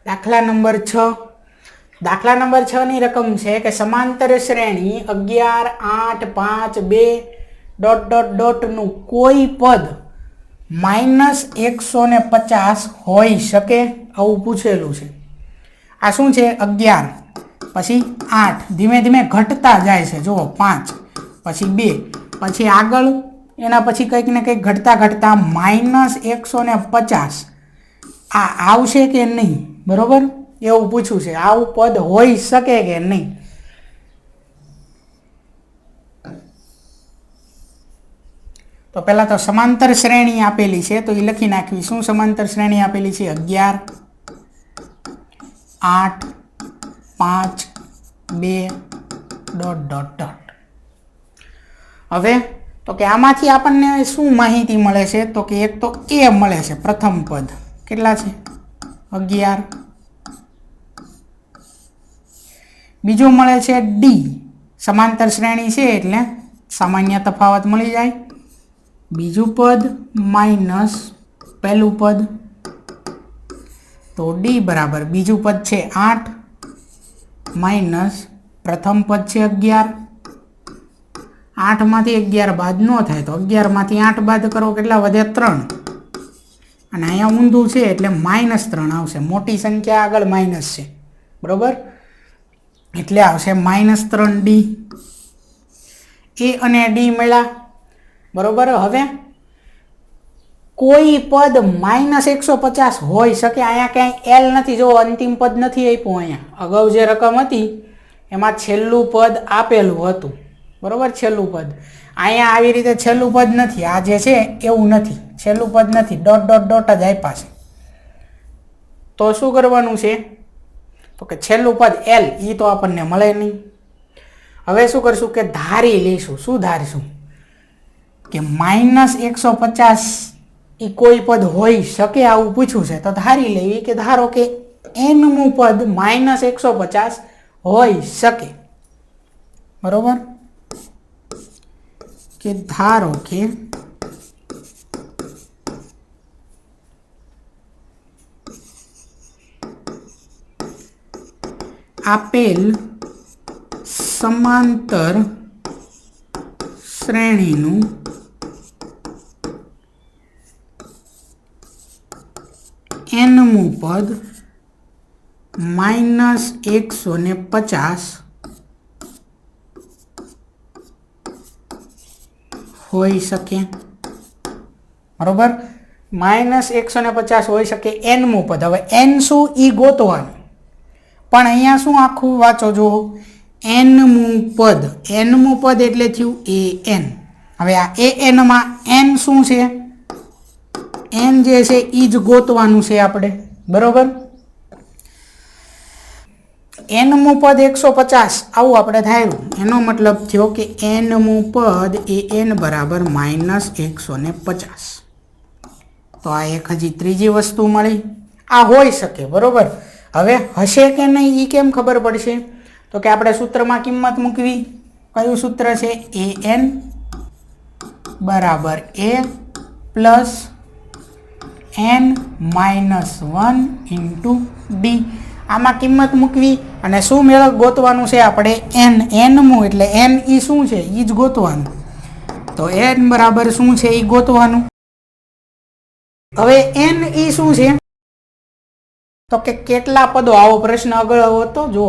દાખલા નંબર 6 દાખલા નંબર 6 ની રકમ છે કે સમાંતર શ્રેણી 11 8 5 2 ડોટ ડોટ ડોટ નું કોઈ પદ -150 હોઈ શકે આવું પૂછેલું છે। આ શું છે 11 પછી 8 ધીમે ધીમે ઘટતા જાય છે જો 5 પછી 2 પછી આગળ એના પછી કંઈક ને કંઈક ઘટતા ઘટતા -150 આ આવશે કે નહીં બરોબર એવું પૂછ્યું છે। આવું પદ હોઈ શકે કે નહીં તો પહેલા તો સમાંતર શ્રેણી આપેલી છે તો એ લખી નાખવી। શું સમાંતર શ્રેણી આપેલી છે 11 8 5 2 ડોટ ડોટ ડોટ। હવે તો કે આમાંથી આપણને શું માહિતી મળે છે તો કે એક તો એ મળે છે પ્રથમ પદ કેટલા છે 11 બીજું મળે છે ડી સમાંતર શ્રેણી છે એટલે સામાન્ય તફાવત મળી જાય। બીજું પદ માઇનસ પહેલું પદ તો ડી બરાબર બીજું પદ છે 8 માઇનસ પ્રથમ પદ છે 11 8 માંથી 11 બાદ ન થાય તો 11 માંથી 8 બાદ કરો કેટલા વધે 3 અને અહીંયા ઊંધું છે એટલે -3 આવશે મોટી સંખ્યા આગળ માઇનસ છે બરોબર એટલે આવશે -3D એ અને ડી મળ્યા બરોબર। હવે કોઈ પદ -150 હોઈ શકે અહીંયા ક્યાંય એલ નથી જો અંતિમ પદ નથી આપ્યું અહીંયા અગાઉ જે રકમ હતી એમાં છેલ્લું પદ આપેલું હતું બરોબર છેલ્લું પદ અહીંયા આવી રીતે છેલ્લું પદ નથી આ જે છે એવું નથી છેલ્લું પદ નથી ડોટ ડોટ ડોટ જ આપ્યા છે તો શું કરવાનું છે તો કે છેલ્લું પદ એલ એ તો આપણને મળે નહીં। હવે શું કરશું કે ધારી લઈશું શું ધારીશું કે -150 એ કોઈ પદ હોઈ શકે આવું પૂછ્યું છે તો ધારી લેવી કે ધારો કે એનમું પદ -150 હોઈ શકે બરોબર કે ધારો કે આપેલ સમાંતર શ્રેણીનું એનમું પદ -150 હોઈ શકે બરોબર -150 હોઈ શકે એનમું પદ। હવે એન શું ઈ ગોતવાનું પણ અહીંયા શું આખું વાંચો જો એનમું પદ એટલે થયું એ એન। હવે આ એ એન માં એન શું છે એન જે છે ઈ જ ગોતવાનું છે આપણે બરોબર। એનમું પદ 150 આવું આપણે ધાર્યું એનો મતલબ થયો કે એનમું પદ એ એન બરાબર -150 તો આ એક હજી ત્રીજી વસ્તુ મળી આ હોઈ શકે બરોબર। હવે હશે કે નહીં એ કેમ ખબર પડશે તો કે આપણે સૂત્રમાં કિંમત મૂકવી કયું સૂત્ર છે એ એન બરાબર એ પ્લસ n-1 ઇન્ટુ ડી આમાં કિંમત મૂકવી અને શું મેળવ ગોતવાનું છે આપણે એનમું એટલે એન ઈ શું છે એ જ ગોતવાનું તો એન બરાબર શું છે એ ગોતવાનું। હવે એન ઈ શું છે તો કે કેટલા પદો આવો પ્રશ્ન આગળ હતો જો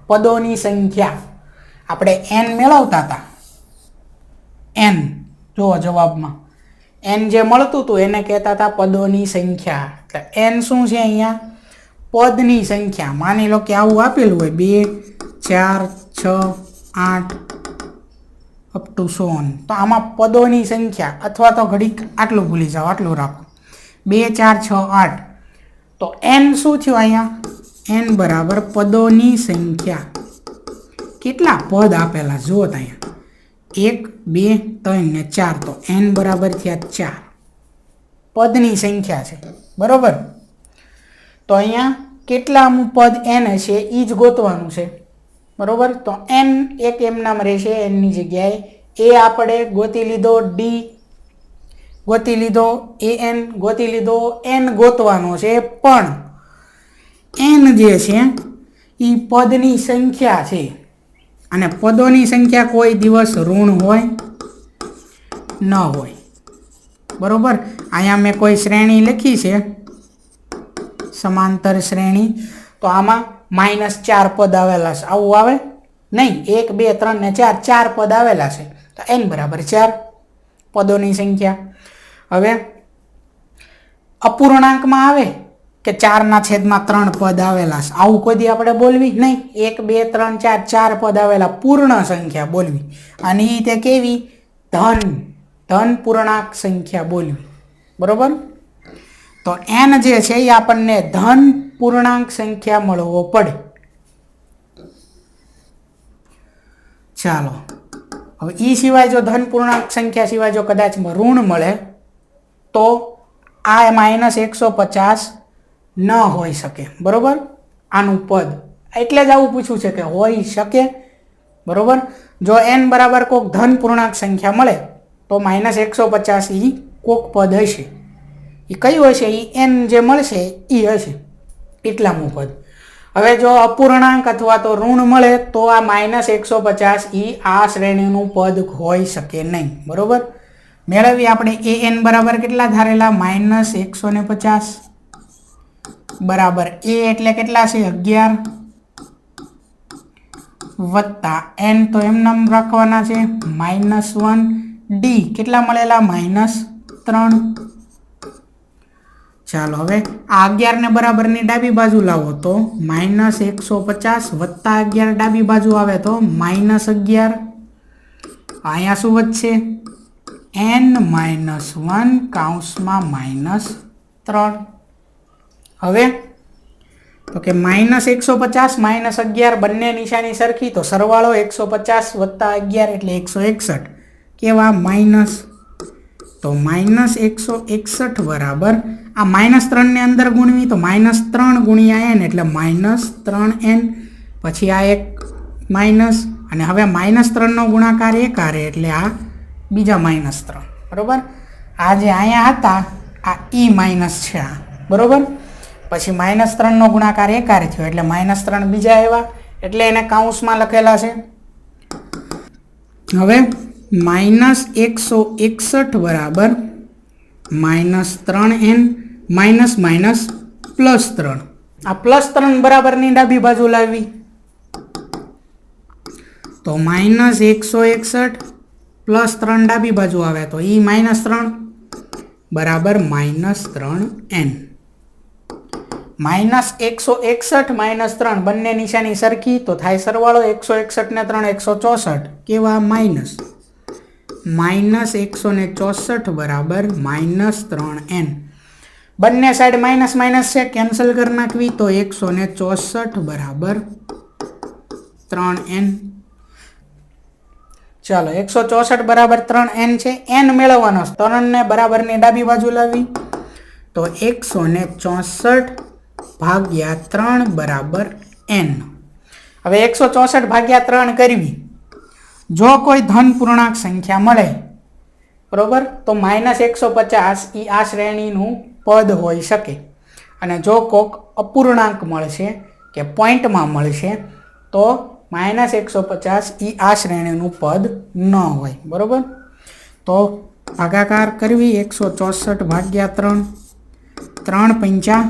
પદોની સંખ્યા આપણે એન મેળવતા હતા એન જો જવાબમાં એન જે મળતું હતું એને કહેતા હતા પદોની સંખ્યા એટલે એન શું છે અહીંયા પદની સંખ્યા માની લો કે આવું આપેલું હોય 2 4 6 8 અપ ટુ 100 તો આમાં પદોની સંખ્યા અથવા તો ઘડીક આટલું ભૂલી જાઓ આટલું રાખો 2 4 6 8 તો એન શું થયું અહીંયા એન બરાબર પદોની સંખ્યા કેટલા પદ આપેલા જુઓ અહીંયા 1 2 3 ને 4 તો એન બરાબર થયા 4 પદની સંખ્યા છે બરોબર। તો અહીંયા કેટલામું પદ એન હશે એ જ ગોતવાનું છે બરોબર। તો એન એક એમ નામ રહેશે એનની જગ્યાએ એ આપણે ગોતી લીધો ડી ગોતી લીધો એન ગોતી લીધો એન ગોતવાનો છે પણ n જે છે એ પદની સંખ્યા છે અને પદોની સંખ્યા કોઈ દિવસ ઋણ હોય ન હોય, બરોબર. અહીંયા મેં કોઈ શ્રેણી લખી છે, સમાંતર શ્રેણી, તો આમાં -4 પદ આવેલા છે, આવું આવે નહીં. 1 2 3 ને 4 4 પદ આવેલા છે, તો n બરાબર 4 પદોની સંખ્યા. હવે અપૂર્ણાંકમાં આવે કે 4/3 પદ આવેલા છે, આવું કોઈ દી આપણે બોલવી નહીં. 1 2 3 4 4 પદ આવેલા પૂર્ણ સંખ્યા બોલવી, અને તે કેવી? ધન પૂર્ણાંક સંખ્યા બોલવી, બરોબર. તો n જે છે એ આપણને ધન પૂર્ણાંક સંખ્યા મળવો પડે. ચાલો, હવે એ સિવાય જો ધન પૂર્ણાંક સંખ્યા સિવાય જો કદાચ ઋણ મળે તો આ -150 ન હોઈ શકે, બરોબર. આનું પદ એટલે જ આવું પૂછ્યું છે કે હોઈ શકે, બરોબર. જો n બરાબર કોઈક ધન પૂર્ણાંક સંખ્યા મળે તો -150 એ કોઈક પદ હશે. એ કયું હશે? એ n જે મળશે એ હશે, એટલાનું પદ. હવે જો અપૂર્ણાંક અથવા તો ઋણ મળે તો આ -150 એ આ શ્રેણીનું પદ હોઈ શકે નહીં, બરોબર. મેળવી આપણે an બરાબર કેટલા ધારેલા? -150 બરાબર a એટલે કેટલા છે? 11 વત્તા n તો એમનામ રાખવાના છે -1, d કેટલા મળેલા? -3. ચાલો, હવે આ 11 ને બરાબરની ડાબી બાજુ લાવો તો -150 વત્તા 11 ડાબી બાજુ આવે તો -11. અહીંયા શું વધશે? n-1 કૌંસમાં -3. હવે તો કે -150 -11 બંને નિશાની સરખી, તો સરવાળો 150 વત્તા 11 એટલે 161. કેવા? માઇનસ. તો -161 બરાબર આ -3 ને અંદર ગુણવી તો -3 ગુણ્યા n એટલે -3n, પછી આ એક માઇનસ, અને હવે -3 નો ગુણાકાર 1 આરે એટલે આ બીજા -3, બરોબર. આ જે અહીંયા હતા આ e માઇનસ છે આ, બરોબર. પછી -3 નો ગુણાકાર 1 આરે થયો એટલે -3 બીજા આવ્યા, એટલે એને કૌંસમાં લખેલા છે. હવે -161 બરાબર -3n +3. આ +3 બરાબરની ડાબી બાજુ લાવવી તો -161 +3 ડાબી બાજુ આવે તો e -3 બરાબર -3n. -161 -3 બંને નિશાની સરખી, તો થાય સરવાળો 161 ને 3 164. કેવા? માઇનસ. -164 બરાબર -3n. બંને સાઈડ માઇનસ માઇનસ છે, કેન્સલ કરી નાખવી તો 164 બરાબર 3n. ચાલો, 164 બરાબર 3n છે. n મેળવવાનો, 3 ને બરાબરની ડાબી બાજુ લાવી તો 164 ભાગ્યા 3 બરાબર n. હવે 164 ભાગ્યા 3 કરવી, જો કોઈ ધન પૂર્ણાંક સંખ્યા મળે, બરોબર, તો -150 એ આ શ્રેણીનું પદ હોઈ શકે, અને જો કોઈક અપૂર્ણાંક મળશે કે પોઈન્ટમાં મળશે તો -150 એ આ શ્રેણીનું પદ ન હોય, બરોબર. તો ભાગાકાર કરવી 164 ભાગ્યા 3, 3 પંચા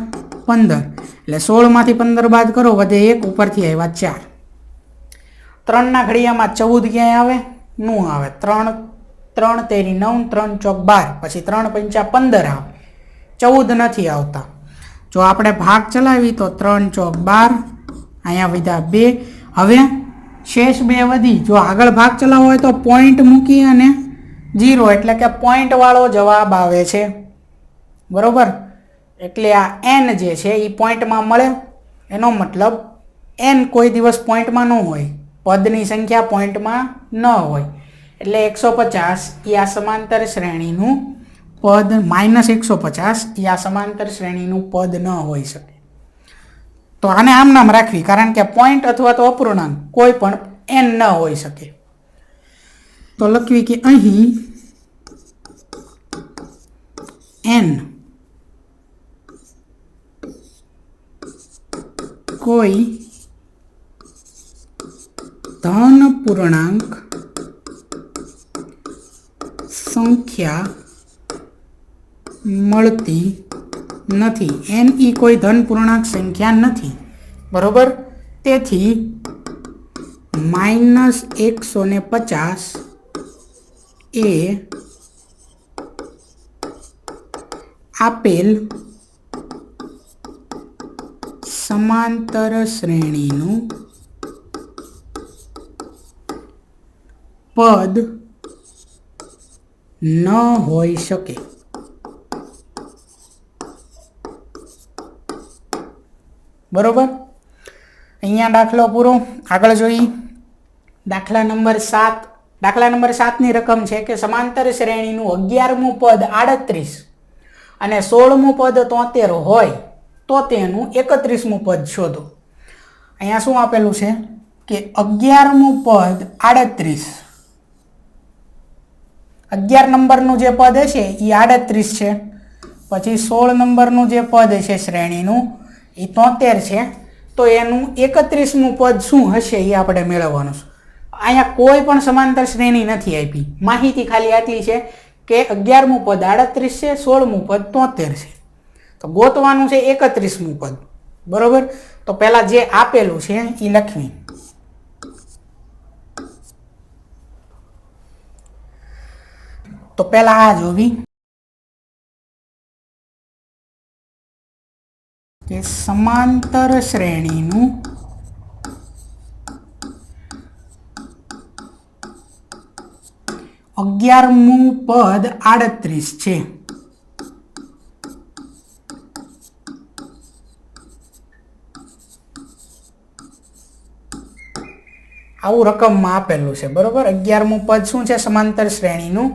15, એટલે 16માંથી 15 બાદ કરો, વધે 1, ઉપરથી આવ્યા 4. 3 ના ઘડિયામાં 14 ક્યાંય આવે? નું આવે. 3 3 તેરી 9, 3 ચોક 12, પછી 3 પંચા 15 આવે, 14 નથી આવતા. જો આપણે ભાગ ચલાવી તો 3 ચોક 12, અહીંયા વધ્યા 2. હવે શેષ 2 વધી. જો આગળ ભાગ ચલાવવો હોય તો પોઈન્ટ મૂકી અને 0, એટલે કે પોઈન્ટ વાળો જવાબ આવે છે, બરોબર. એટલે આ n જે છે એ પોઈન્ટમાં મળે, એનો મતલબ n કોઈ દિવસ પોઈન્ટમાં ન હોય, પદની સંખ્યા પોઈન્ટમાં ન હોય, એટલે 150 એ આ સમાંતર શ્રેણીનું પદ, -150 એ આ સમાંતર શ્રેણીનું પદ ન હોઈ શકે. તો આને આમ નામ રાખવી, કારણ કે પોઈન્ટ અથવા તો અપૂર્ણાંક કોઈ પણ n ન હોઈ શકે. તો લખવી કે અહીં n कोई धन पूर्णांक संख्या મળતી નથી। n એ કોઈ ધન પૂર્ણાંક સંખ્યા નથી, બરોબર। તેથી -150 એ આપેલ સમાંતર શ્રેણીનું પદ ન હોઈ શકે। बरोबर। अहींया दाखलो पूरो। आगळ जोईए। दाखला नंबर 7। दाखला नंबर 7 नी रकम छे के समांतर श्रेणीनुं 11मुं पद 38 अने 16मुं पद 73 होय तो तेनुं 31मुं पद शोधो। अहींया शुं आपेलुं छे के 11मुं पद 38, 11 नंबरनुं जे पद हशे ई 38 छे, पछी 16 नंबरनुं जे पद हशे श्रेणीनुं એ 73 છે, તો એનું 31મું પદ શું હશે એ આપણે મેળવવાનું છે। અહીંયા કોઈ પણ સમાંતર શ્રેણી નથી આપી, માહિતી ખાલી આટલી છે કે 11મું પદ 38 છે, 16મું પદ 73 છે, તો ગોતવાનું છે 31મું પદ, બરોબર। તો પહેલા જે આપેલું છે એ લખવી। તો પહેલા આ જોવી કે સમાંતર શ્રેણીનું 11મું પદ 38 છે। આવું રકમમાં આપેલું છે, બરોબર। 11મું પદ શું છે? સમાંતર શ્રેણીનું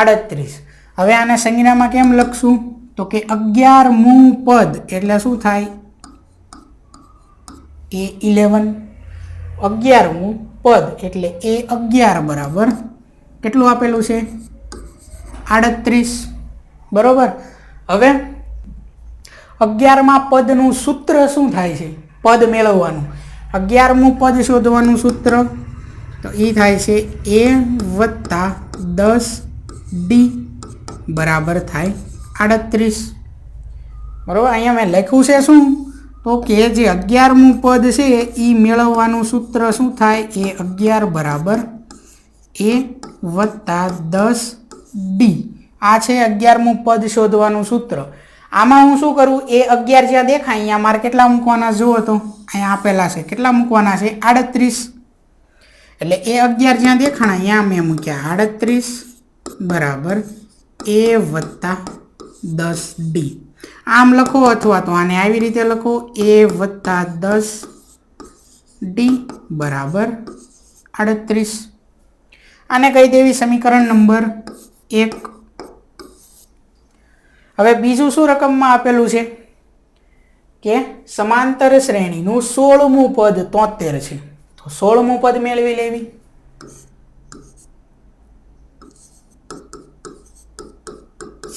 38। હવે આને સંજ્ઞામાં કેમ લખશું? तो कि 11મું पद एटले शुं थाय? A11। 11મું पद एटले A11 बराबर केटलुं आपेलुं छे? 38, बरोबर। हवे 11मा पदनुं सूत्र शुं थाय छे? पद मेळववानुं। 11મું पद शोधवानुं सूत्र तो ए थाय छे A+10D बराबर थाय 38, बराबर। अहींया मैं लख्युं छे शुं तो के जे 11મું पद छे ई मेळववानुं सूत्र शुं थाय? A11 बराबर A+10D। आ छे 11મું पद शोधवानुं सूत्र। आमां हुं शुं करूं? A11 ज्यां देखाय अहींया मारे केटला मूकवाना जुओ तो अहींया आपेला छे, केटला मूकवाना छे? 38। एटले A11 ज्यां देखाणा अहींया मैं मूक्या 38 बराबर A+10D। आम लखो अथवा तो आने आवी रीते लखो A+10D बराबर 38। आने कही देवी समीकरण नंबर 1। हवे बीजू शुं रकममां आपेलुं छे के समांतर श्रेणीनुं 16मुं पद 73 छे, तो 16मुं पद मेळवी लेवी।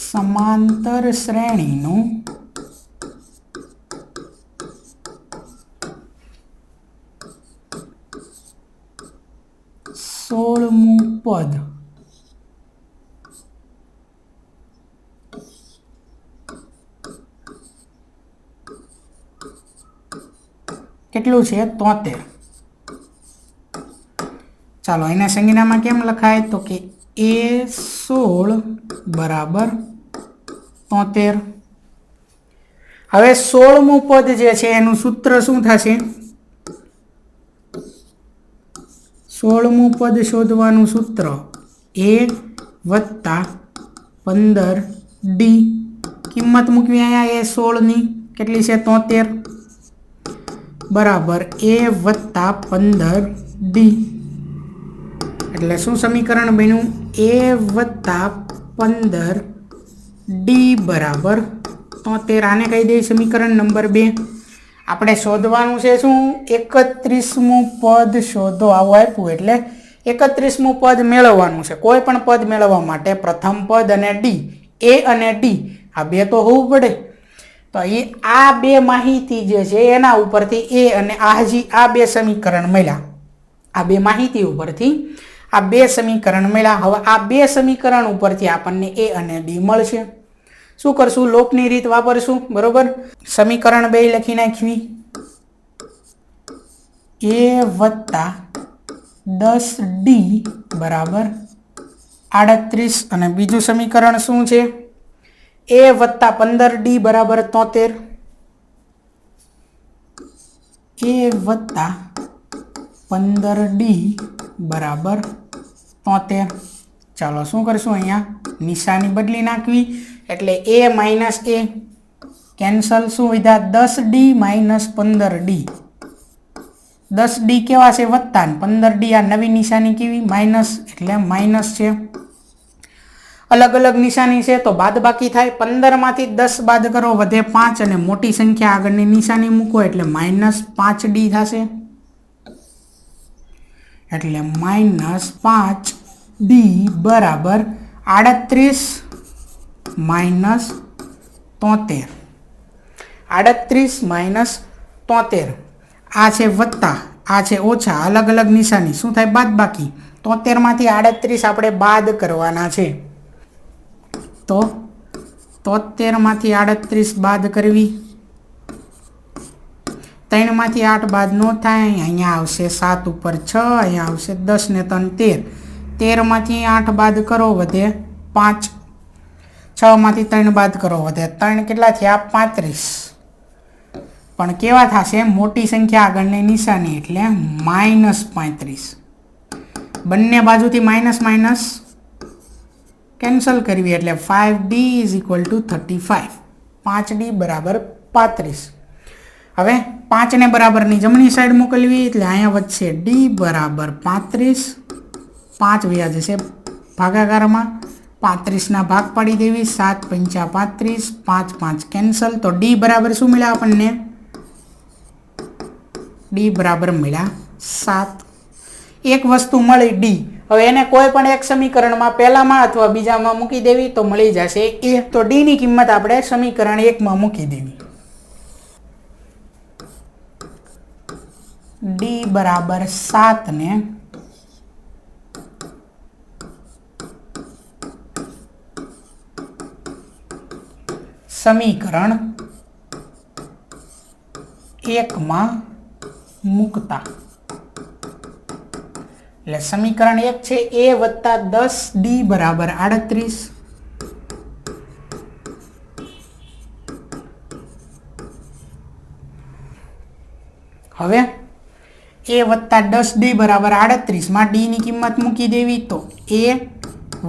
समांतर श्रेणीनुं 16મું पद કેટલું છે? 73। ચાલો એના સંજ્ઞામાં કેમ લખાય? તો કે A16 बराबर 73। હવે 16મું પદ જે છે એનું સૂત્ર શું થશે? 16મું પદ શોધવાનું સૂત્ર A+15D। કિંમત મૂકવી અહીંયા A16 ની કેટલી છે? 73 बराबर A+15D। એટલે શું સમીકરણ બન્યું? A+15D बराबर 73। આને કહી દઈએ સમીકરણ નંબર 2। આપણે શોધવાનું છે શું? 31મું પદ શોધો આવું આપ્યું એટલે 31મું પદ મેળવવાનું છે। કોઈ પણ પદ મેળવવા માટે પ્રથમ પદ અને ડી, એ અને ડી આ બે તો હોવું પડે। તો તો એ આ બે માહિતી જે છે એના ઉપરથી એ અને આ બે સમીકરણ મળ્યા. આ બે માહિતી ઉપરથી આ બે સમીકરણ મળ્યા. હવે આ બે સમીકરણ ઉપરથી આપણને એ અને ડી મળશે. શું કરશું? લોપની રીત વાપરશું. બરોબર, સમીકરણ 2 લખી નાખવી. a વત્તા 10d બરાબર 38 અને બીજું સમીકરણ શું છે? a વત્તા 15d બરાબર 73. a વત્તા 15d બરાબર 73. ચાલો શું કરશું? અહીંયા નિશાની બદલી નાખવી એટલે a માઇનસ a કેન્સલ. શું વિધા? 10d minus 15d. 10d કેવા છે? વત્તા. 15d આ નવી નિશાની કેવી? માઇનસ, એટલે માઇનસ છે. અલગ અલગ નિશાની છે તો બાદ બાકી થાય. 15 માંથી 10 બાદ કરો, વધે 5 અને મોટી સંખ્યા આગળની નિશાની મૂકો એટલે માઇનસ 5d થશે. એટલે માઇનસ 5d બરાબર 38 માઇનસ 73. 38 માઇનસ 73 આ છે વત્તા, આ છે ઓછા. અલગ અલગ નિશાની શું થાય? બાદ બાકી. 73 માંથી 38 આપણે બાદ કરવાના છે. તો 73 માંથી 38 બાદ કરવી. 3 માંથી 8 બાદ ન થાય. અહીંયા આવશે 7 ઉપર 6, અહીંયા આવશે 10 ને 3 13. 13 માંથી 8 બાદ કરો, વધે 5. 6 માંથી 3 બાદ કરો, વધે 3. કેટલા થયા? 35. પણ કેવા થશે? મોટી સંખ્યા આગળની નિશાની એટલે માઇનસ 35. બંને બાજુથી માઇનસ માઇનસ કેન્સલ કરવી એટલે 5d is equal to 35. 5d બરાબર 35. હવે 5 ને બરાબરની જમણી સાઈડ મોકલવી એટલે અહીંયા વધશે d બરાબર 35. 5 વ્યા જશે ભાગાકારમાં. 35ના ભાગ પાડી દેવી. 7 પંચા 35, 5 5 કેન્સલ. તો d બરાબર શું મળ્યા આપણને? d બરાબર મળ્યા 7. એક વસ્તુ મળી d. હવે એને કોઈ પણ એક સમીકરણમાં પહેલામાં અથવા બીજામાં મૂકી દેવી તો મળી જશે a. તો d ની કિંમત આપણે સમીકરણ 1 માં મૂકી દેવી. d બરાબર 7 ને સમીકરણ 1 માં મૂકતા એટલે સમીકરણ 1 છે a વત્તા 10d બરાબર 38. હવે a વત્તા 10d બરાબર 38 માં d ની કિંમત મૂકી દેવી તો a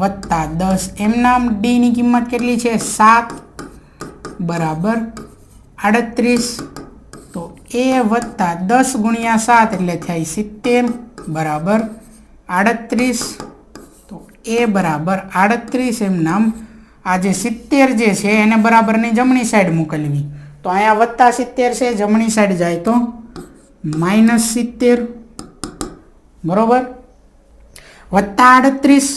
વત્તા 10 એમ નામ d ની કિંમત કેટલી છે? 7 બરાબર 38. તો a વત્તા 10 ગુણ્યા 7 એટલે થાય 70 બરાબર 38. તો a બરાબર 38 એમ નામ આ જે 70 જે છે એને બરાબરની જમણી સાઈડ મોકલવી. તો અહીંયા વત્તા 70 છે, જમણી સાઈડ જાય તો માઇનસ 70 બરોબર. વત્તા 38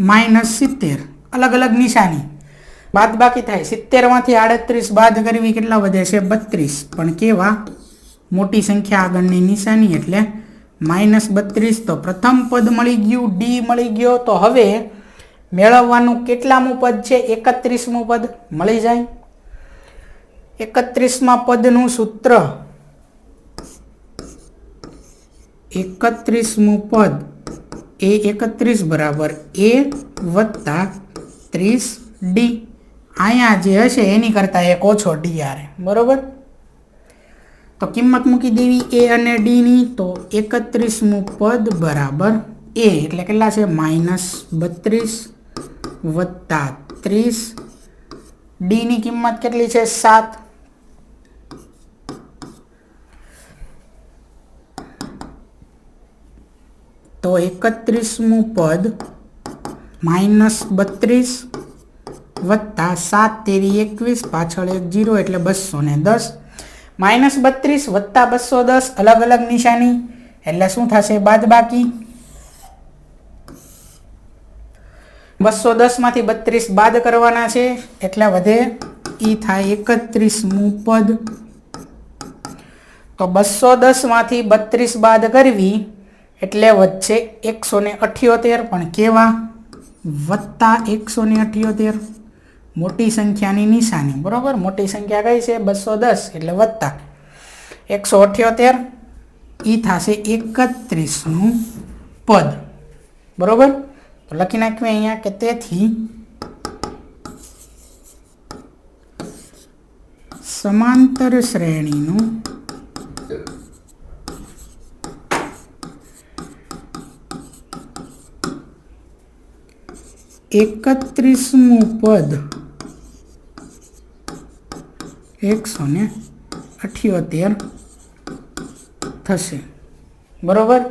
માઇનસ 70 અલગ અલગ નિશાની. બાદ બાકી થાય. 70 માંથી 38 બાદ કરવી કેટલા વધે છે? 32. પણ કેવા? મોટી સંખ્યા આગળની નિશાની એટલે માઇનસ 32. તો પ્રથમ પદ મળી ગયું, d મળી ગયો. તો હવે મેળવવાનું કેટલામું પદ છે? 31મું પદ મળી જાય. 31માં પદનું સૂત્ર 31મું પદ એ 31 બરાબર a વત્તા 30d. અહીંયા જે હશે એની કરતાં એક ઓછો d આવે બરોબર. તો કિંમત મૂકી દેવી a અને d ની. તો 31મું પદ બરાબર a એટલે કેટલા છે? માઇનસ 32 વત્તા 30. d ની કિંમત કેટલી છે? 7. તો 31મું પદ માઇનસ 32 વત્તા 7 તેરી 21 પાછળ 1 0 એટલે 210. માઇનસ 32 વત્તા 210 અલગ અલગ નિશાની એટલે શું થશે? બાદ બાકી. 210 માંથી 32 બાદ કરવાના છે એટલે વધે એ થાય 31મું પદ. તો 210માંથી 32 બાદ કરવી એટલે વચ્ચે 178, પણ કેવા? વત્તા 178. મોટી સંખ્યાની નિશાની, બરોબર. મોટી સંખ્યા કઈ છે? 210 એટલે વત્તા 178 એ થશે 31મું પદ, બરોબર. તો લખી નાખીએ અહીંયા કે તેથી સમાંતર શ્રેણીનું એકત્રીસમું પદ 178 થશે, બરોબર.